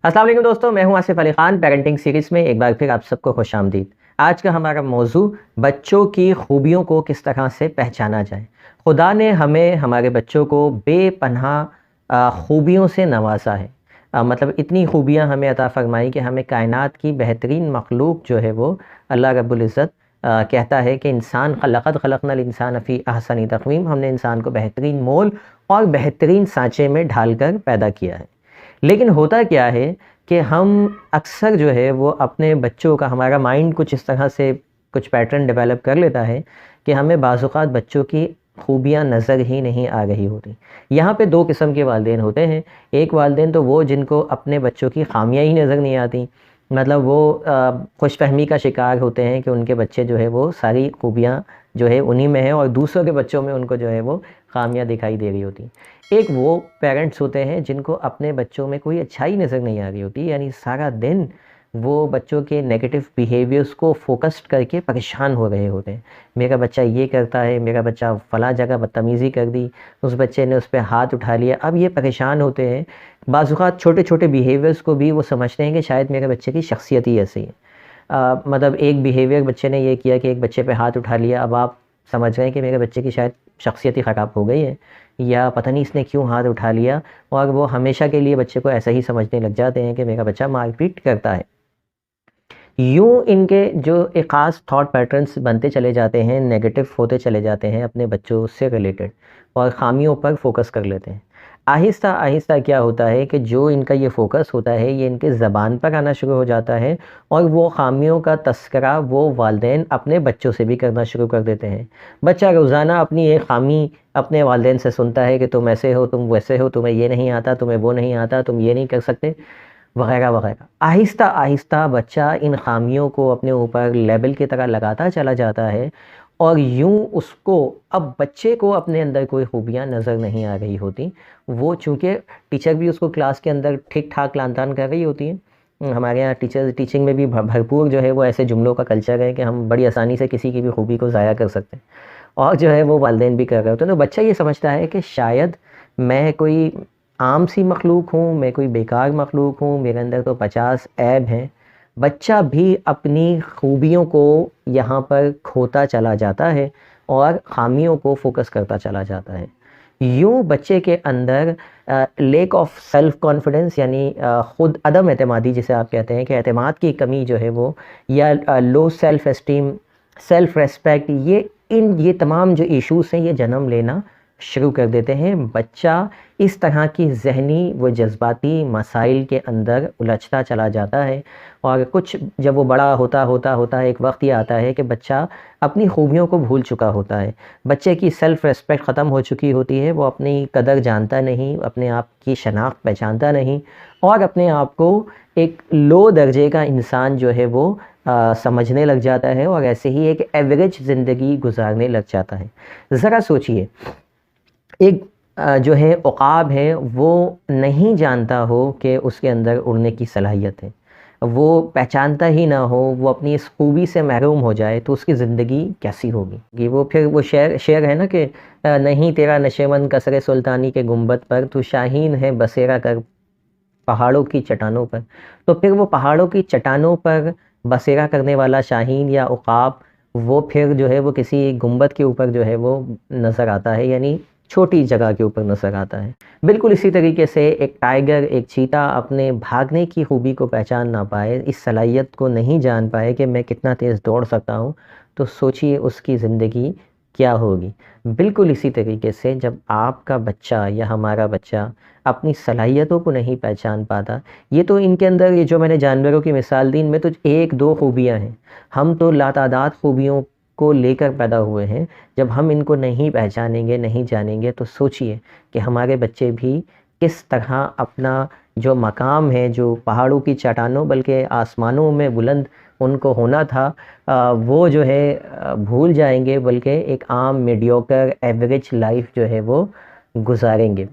अस्सलाम वालेकुम दोस्तों, मैं हूं आसिफ अली ख़ान। पेरेंटिंग सीरीज़ में एक बार फिर आप सबको खुशामदीद। आज का हमारा मौजू बच्चों की खूबियों को किस तरह से पहचाना जाए। खुदा ने हमें हमारे बच्चों को बेपनाह खूबियों से नवाजा है। मतलब इतनी खूबियां हमें अता फ़रमाई कि हमें कायनात की बेहतरीन मखलूक जो है वो अल्लाह रब्बुल इज़्ज़त कहता है कि इंसान लक़द ख़लक़नल इंसान फ़ी अहसनी तक़वीम, हमने इंसान को बेहतरीन मोल और बेहतरीन सांचे में ढालकर पैदा किया है। लेकिन होता क्या है कि हम अक्सर जो है वो अपने बच्चों का, हमारा माइंड कुछ इस तरह से कुछ पैटर्न डेवलप कर लेता है कि हमें बाज़-औक़ात बच्चों की खूबियाँ नज़र ही नहीं आ रही होती। यहाँ पे 2 किस्म के वालिदैन होते हैं। एक वालिदैन तो वो जिनको अपने बच्चों की ख़ामियाँ ही नज़र नहीं आती। मतलब वो खुशफ़हमी का शिकार होते हैं कि उनके बच्चे जो है वो सारी खूबियाँ जो है उन्हीं में है और दूसरों के बच्चों में उनको जो है वो ख़ामियाँ दिखाई दे रही होती। एक वो पेरेंट्स होते हैं जिनको अपने बच्चों में कोई अच्छाई नज़र नहीं आ रही होती, यानी सारा दिन वो बच्चों के नेगेटिव बिहेवियर्स को फोकस्ड करके परेशान हो रहे होते हैं। मेरा बच्चा ये करता है, मेरा बच्चा फ़लाँ जगह बदतमीज़ी कर दी, उस बच्चे ने उस पे हाथ उठा लिया। अब ये परेशान होते हैं। बाज़-औक़ात छोटे-छोटे बिहेवियर्स को भी वो समझते हैं कि शायद मेरे बच्चे की शख्सियत ही ऐसी है। मतलब एक बिहेवियर बच्चे ने ये किया कि एक बच्चे पे हाथ उठा लिया, अब आप समझ रहे हैं कि मेरे बच्चे की शायद शख्सियत ही ख़राब हो गई है, या पता नहीं इसने क्यों हाथ उठा लिया, और वो हमेशा के लिए बच्चे को ऐसा ही समझने लग जाते हैं कि मेरा बच्चा मारपीट करता है। यूँ इनके जो एक ख़ास थॉट पैटर्न्स बनते चले जाते हैं, नेगेटिव होते चले जाते हैं अपने बच्चों से रिलेटेड, और ख़ामियों पर फोकस कर लेते हैं। आहिस्ता-आहिस्ता क्या होता है कि जो इनका ये फ़ोकस होता है, ये इनके ज़बान पर आना शुरू हो जाता है, और वो ख़ामियों का तज़किरा वो वालिदैन अपने बच्चों से भी करना शुरू कर देते हैं। बच्चा रोज़ाना अपनी एक ख़ामी अपने वालिदैन से सुनता है कि तुम ऐसे हो, तुम वैसे हो, तुम्हें ये नहीं आता, तुम्हें वो नहीं आता, तुम ये नहीं कर सकते, वग़ैरह वग़ैरह। आहिस्ता-आहिस्ता बच्चा इन ख़ामियों को अपने ऊपर लेबल की तरह लगाता चला जाता है, और यूँ उसको, अब बच्चे को अपने अंदर कोई खूबियाँ नज़र नहीं आ रही होती। वो चूँकि टीचर भी उसको क्लास के अंदर ठीक-ठाक लान-तान कर रही होती है। हमारे यहाँ टीचिंग में भी भरपूर जो है वो ऐसे जुमलों का कल्चर है कि हम बड़ी आसानी से किसी की भी खूबी को ज़ाया कर सकते हैं, और जो है वो वालिदैन भी कर रहे होते हैं। तो बच्चा ये समझता है कि शायद मैं कोई आम सी मखलूक हूँ, मैं कोई बेकार मखलूक हूँ, मेरे अंदर तो 50 ऐब हैं। बच्चा भी अपनी खूबियों को यहाँ पर खोता चला जाता है और ख़ामियों को फ़ोकस करता चला जाता है। यूँ बच्चे के अंदर लैक ऑफ सेल्फ़ कॉन्फिडेंस, यानी ख़ुद अदम एतमादी जिसे आप कहते हैं, कि एतमाद की कमी जो है वो, या लो सेल्फ़ एस्टीम, सेल्फ़ रिस्पेक्ट, ये तमाम जो इश्यूज़ हैं ये जन्म लेना शुरू कर देते हैं। बच्चा इस तरह की ज़हनी व जज़्बाती मसाइल के अंदर उलझता चला जाता है, और कुछ जब वो बड़ा होता एक वक्त ये आता है कि बच्चा अपनी खूबियों को भूल चुका होता है। बच्चे की सेल्फ़ रिस्पेक्ट ख़त्म हो चुकी होती है, वो अपनी कदर जानता नहीं, अपने आप की शनाख्त पहचानता नहीं, और अपने आप को एक लो दर्जे का इंसान जो है वो समझने लग जाता है, और ऐसे ही एक एवरेज ज़िंदगी गुजारने लग जाता है। ज़रा सोचिए, एक जो है उक़ाब है, वो नहीं जानता हो कि उसके अंदर उड़ने की सलाहियत है, वो पहचानता ही ना हो, वो अपनी इस खूबी से महरूम हो जाए, तो उसकी ज़िंदगी कैसी होगी? ये वो फिर वो शेर है ना कि नहीं तेरा नशेमंद कसरे सुल्तानी के गुंबद पर, तू शाहीन है बसेरा कर पहाड़ों की चट्टानों पर। तो फिर वो पहाड़ों की चट्टानों पर बसेरा करने वाला शाहीन या उक़ाब, वो फिर जो है वो किसी गुंबद के ऊपर जो है वो नज़र आता है, यानी छोटी जगह के ऊपर नज़र आता है। बिल्कुल इसी तरीके से एक टाइगर, एक चीता अपने भागने की खूबी को पहचान ना पाए, इस सलाहियत को नहीं जान पाए कि मैं कितना तेज़ दौड़ सकता हूँ, तो सोचिए उसकी ज़िंदगी क्या होगी। बिल्कुल इसी तरीके से जब आपका बच्चा या हमारा बच्चा अपनी सलाहियतों को नहीं पहचान पाता, ये तो इनके अंदर, ये जो मैंने जानवरों की मिसाल दी, इनमें तो 1-2 खूबियाँ हैं। हम तो लातादाद खूबियों को लेकर पैदा हुए हैं। जब हम इनको नहीं पहचानेंगे, नहीं जानेंगे, तो सोचिए कि हमारे बच्चे भी किस तरह अपना जो मकाम है, जो पहाड़ों की चट्टानों बल्कि आसमानों में बुलंद उनको होना था, वो जो है भूल जाएँगे, बल्कि एक आम मीडियोकर एवरेज लाइफ़ जो है वो गुज़ारेंगे।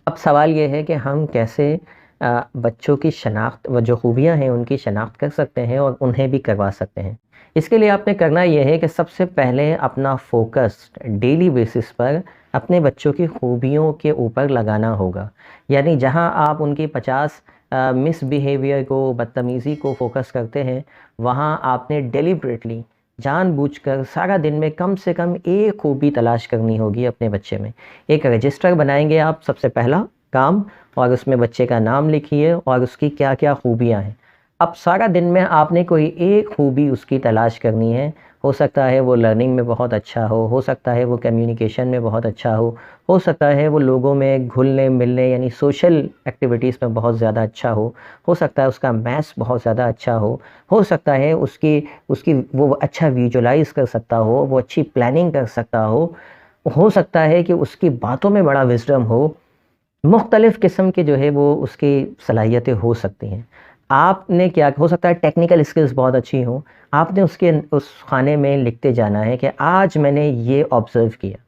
अब सवाल ये है कि हम कैसे बच्चों की शनाख्त व जो खूबियाँ हैं उनकी शनाख्त कर सकते हैं और उन्हें भी करवा सकते हैं। इसके लिए आपने करना ये है कि सबसे पहले अपना फ़ोकस डेली बेसिस पर अपने बच्चों की खूबियों के ऊपर लगाना होगा। यानी जहाँ आप उनकी 50 मिसबिहेवियर को, बदतमीज़ी को फोकस करते हैं, वहाँ आपने डेलिबरेटली जानबूझकर सारा दिन में कम से कम एक खूबी तलाश करनी होगी अपने बच्चे में। एक रजिस्टर बनाएंगे आप, सबसे पहला काम, और उसमें बच्चे का नाम लिखिए और उसकी क्या क्या खूबियाँ हैं। अब सारा दिन में आपने कोई एक खूबी उसकी तलाश करनी है। हो सकता है वो लर्निंग में बहुत अच्छा हो सकता है वो कम्युनिकेशन में बहुत अच्छा हो सकता है वो लोगों में घुलने मिलने यानी सोशल एक्टिविटीज़ में बहुत ज़्यादा अच्छा हो सकता है उसका मैथ्स बहुत ज़्यादा अच्छा हो सकता है उसकी उसकी वो अच्छा विजुलाइज़ कर सकता वो अच्छी प्लानिंग कर सकता हो सकता है कि उसकी बातों में बड़ा विज़डम मुख्तलिफ़ किस्म के जो है वो उसकी सलाहियतें हो सकती हैं। आपने क्या हो सकता है टेक्निकल स्किल्स बहुत अच्छी हों, आपने उसके उस खाने में लिखते जाना है कि आज मैंने ये ऑब्ज़र्व किया।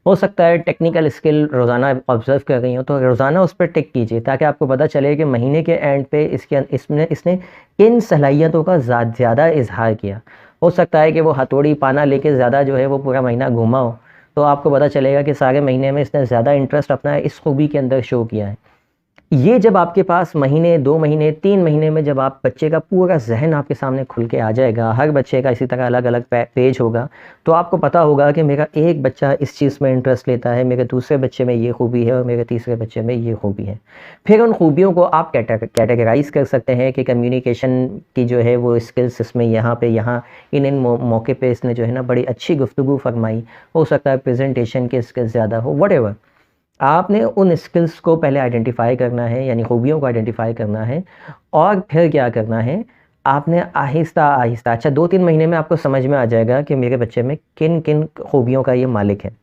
हो सकता है टेक्निकल स्किल रोज़ाना ऑब्ज़र्व कर रही हो तो रोज़ाना उस पर टिक कीजिए ताकि आपको पता चले कि महीने के एंड पे इसने किन सलाहियतों का ज़्यादा इज़हार किया। हो सकता है कि वो हथौड़ी पाना लेके ज़्यादा जो है वो पूरा महीना घूमा हो, तो आपको पता चलेगा कि सारे महीने में इसने ज़्यादा इंटरेस्ट अपना इस खूबी के अंदर शो किया है। ये जब आपके पास महीने, 2 महीने, 3 महीने में जब आप बच्चे का पूरा ज़हन आपके सामने खुल के आ जाएगा, हर बच्चे का इसी तरह अलग-अलग पेज होगा, तो आपको पता होगा कि मेरा एक बच्चा इस चीज़ में इंटरेस्ट लेता है, मेरे दूसरे बच्चे में ये खूबी है और मेरे तीसरे बच्चे में ये खूबी है। फिर उन खूबियों को आप कैटेगराइज़ कर सकते हैं कि कम्युनिकेशन की जो है वो स्किल्स इसमें यहाँ पे यहाँ इन मौके पे इसने जो है ना बड़ी अच्छी गुफ्तगू फरमाई, हो सकता है प्रेजेंटेशन के स्किल्स ज़्यादा हो, व्हाटएवर। आपने उन स्किल्स को पहले आइडेंटिफ़ाई करना है यानी खूबियों को आइडेंटिफ़ाई करना है और फिर क्या करना है, आपने आहिस्ता-आहिस्ता अच्छा 2-3 महीने में आपको समझ में आ जाएगा कि मेरे बच्चे में किन-किन खूबियों का ये मालिक है।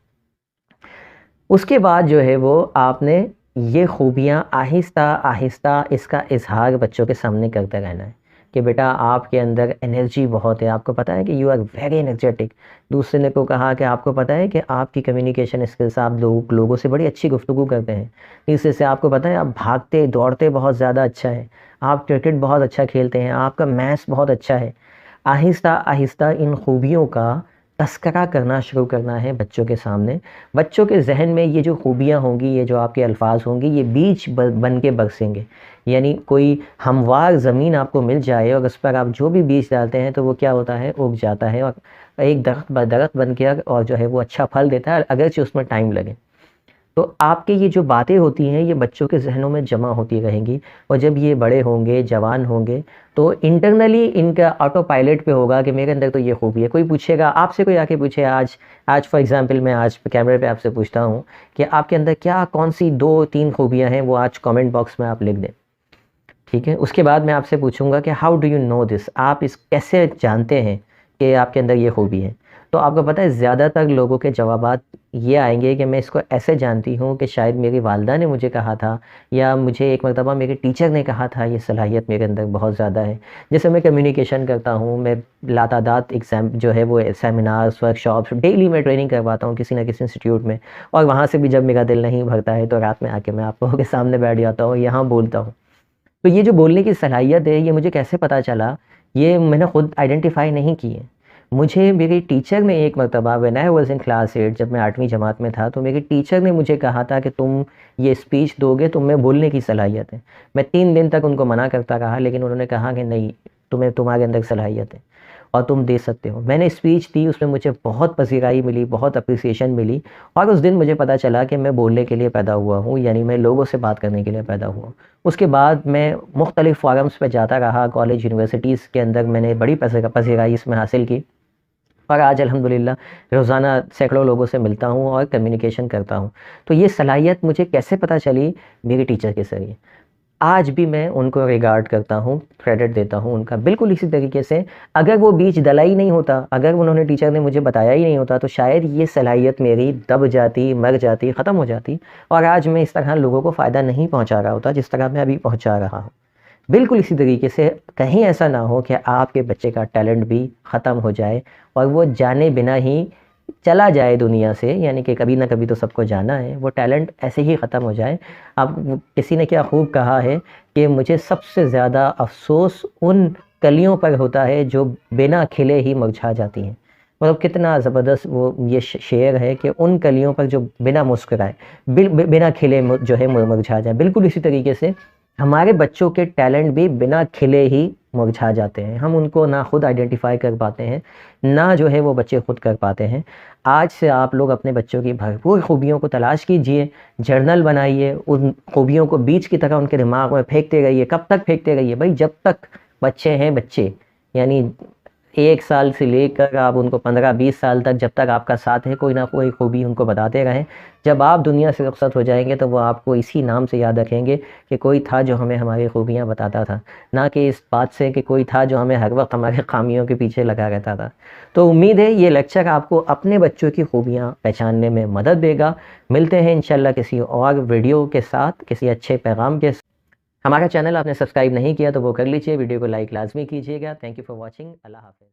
उसके बाद जो है वो आपने ये खूबियाँ आहिस्ता-आहिस्ता इसका इज़हार बच्चों के सामने करते रहना है कि बेटा आपके अंदर एनर्जी बहुत है, आपको पता है कि यू आर वेरी एनर्जेटिक। दूसरे ने को कहा कि आपको पता है कि आपकी कम्युनिकेशन स्किल्स आप लोगों से बड़ी अच्छी गुफ्तगू करते हैं। तीसरे से आपको पता है आप भागते दौड़ते बहुत ज़्यादा अच्छा है, आप क्रिकेट बहुत अच्छा खेलते हैं, आपका मैथ्स बहुत अच्छा है। आहिस्ता-आहिस्ता इन खूबियों का तस्करा करना शुरू करना है बच्चों के सामने। बच्चों के ज़हन में ये जो खूबियाँ होंगी, ये जो आपके अल्फाज होंगे, ये बीज बन के बरसेंगे। यानी कोई हमवार ज़मीन आपको मिल जाए और उस पर आप जो भी बीज डालते हैं तो वो क्या होता है, उग जाता है और एक दरख्त बन के और जो है वो अच्छा फल देता है, अगरचे उसमें टाइम लगे। तो आपकी ये जो बातें होती हैं ये बच्चों के ज़हनों में जमा होती रहेंगी और जब ये बड़े होंगे, जवान होंगे, तो इंटरनली इनका ऑटो पायलट पे होगा कि मेरे अंदर तो ये खूबी है। कोई पूछेगा आपसे, कोई आके पूछे आज फॉर एग्ज़ाम्पल मैं आज कैमरे पे आपसे पूछता हूँ कि आपके अंदर क्या कौन-सी 2-3 खूबियाँ हैं, वो आज कमेंट बॉक्स में आप लिख दें। ठीक है? उसके बाद मैं आपसे पूछूँगा कि how do you know this? आप इस कैसे जानते हैं कि आपके अंदर ये खूबी है? तो आपको पता है ज़्यादातर लोगों के जवाबात ये आएँगे कि मैं इसको ऐसे जानती हूँ कि शायद मेरी वालिदा ने मुझे कहा था या मुझे एक मरतबा मेरे टीचर ने कहा था ये सलाहियत मेरे अंदर बहुत ज़्यादा है। जैसे मैं कम्युनिकेशन करता हूँ, मैं लातादात एग्ज़ाम जो है वो सेमिनार्स, वर्कशॉप्स डेली मैं ट्रेनिंग करवाता हूँ किसी न किसी इंस्टीट्यूट में और वहाँ से भी जब मेरा दिल नहीं भरता है तो रात में आके मैं आप लोगों के सामने बैठ जाता हूँ, यहाँ बोलता हूँ। तो ये जो बोलने की सलाहियत है ये मुझे कैसे पता चला, ये मैंने खुद आइडेंटिफ़ाई नहीं की है। मुझे मेरी टीचर ने एक मरतबा when I was in class 8 जब मैं 8वीं जमात में था, तो मेरी टीचर ने मुझे कहा था कि तुम ये स्पीच दोगे, तुम में बोलने की सलाहियत है। मैं 3 दिन तक उनको मना करता रहा लेकिन उन्होंने कहा कि नहीं, तुम्हारे अंदर सलाहियत है और तुम दे सकते हो। मैंने स्पीच दी, उसमें मुझे बहुत पज़ीराई मिली, बहुत एप्रिसिएशन मिली और उस दिन मुझे पता चला कि मैं बोलने के लिए पैदा हुआ हूँ, यानी मैं लोगों से बात करने के लिए पैदा हुआ हूँ। उसके बाद मैं मुख्तलिफ़ फ़ोरम्स पे जाता रहा, कॉलेज यूनिवर्सिटीज़ के अंदर मैंने बड़ी पज़ीराई इसमें हासिल की और आज अल्हम्दुलिल्लाह रोज़ाना सैकड़ों लोगों से मिलता हूँ और कम्युनिकेशन करता हूँ। तो ये सलाहियत मुझे कैसे पता चली? मेरे टीचर के ज़रिए। आज भी मैं उनको रिगार्ड करता हूँ, क्रेडिट देता हूँ उनका। बिल्कुल इसी तरीके से अगर वो बीज डला ही नहीं होता, अगर उन्होंने टीचर ने मुझे बताया ही नहीं होता तो शायद ये सलाहियत मेरी दब जाती, मर जाती, ख़त्म हो जाती और आज मैं इस तरह लोगों को फ़ायदा नहीं पहुँचा रहा होता जिस तरह मैं अभी पहुँचा रहा हूँ। बिल्कुल इसी तरीके से कहीं ऐसा ना हो कि आपके बच्चे का टैलेंट भी ख़त्म हो जाए और वो जाने बिना ही चला जाए दुनिया से, यानी कि कभी ना कभी तो सबको जाना है, वो टैलेंट ऐसे ही ख़त्म हो जाए। अब किसी ने क्या खूब कहा है कि मुझे सबसे ज़्यादा अफ़सोस उन कलियों पर होता है जो बिना खिले ही मुरझा जाती हैं। मतलब कितना ज़बरदस्त वो ये शेर है कि उन कलियों पर जो बिना मुस्कुराए बिना खिले जो है मुरझा जाए। बिल्कुल इसी तरीके से हमारे बच्चों के टैलेंट भी बिना खिले ही मुरझा जाते हैं। हम उनको ना खुद आइडेंटिफाई कर पाते हैं, ना जो है वो बच्चे खुद कर पाते हैं। आज से आप लोग अपने बच्चों की भरपूर खूबियों को तलाश कीजिए, जर्नल बनाइए, उन खूबियों को बीज की तरह उनके दिमाग में फेंकते रहिए। कब तक फेंकते रहिए भाई? जब तक बच्चे हैं बच्चे, यानी 1 साल से लेकर आप उनको 15-20 साल तक, जब तक आपका साथ है, कोई ना कोई खूबी उनको बताते रहें। जब आप दुनिया से रुखसत हो जाएंगे तो वो आपको इसी नाम से याद रखेंगे कि कोई था जो हमें हमारी खूबियाँ बताता था, ना कि इस बात से कि कोई था जो हमें हर वक्त हमारे खामियों के पीछे लगा रहता था। तो उम्मीद है ये लेक्चर आपको अपने बच्चों की खूबियाँ पहचानने में मदद देगा। मिलते हैं इंशाल्लाह किसी और वीडियो के साथ, किसी अच्छे पैगाम के साथ। हमारा चैनल आपने सब्सक्राइब नहीं किया तो वो कर लीजिए, वीडियो को लाइक लाजमी कीजिएगा। Thank you for watching. अल्लाह हाफ़िज़।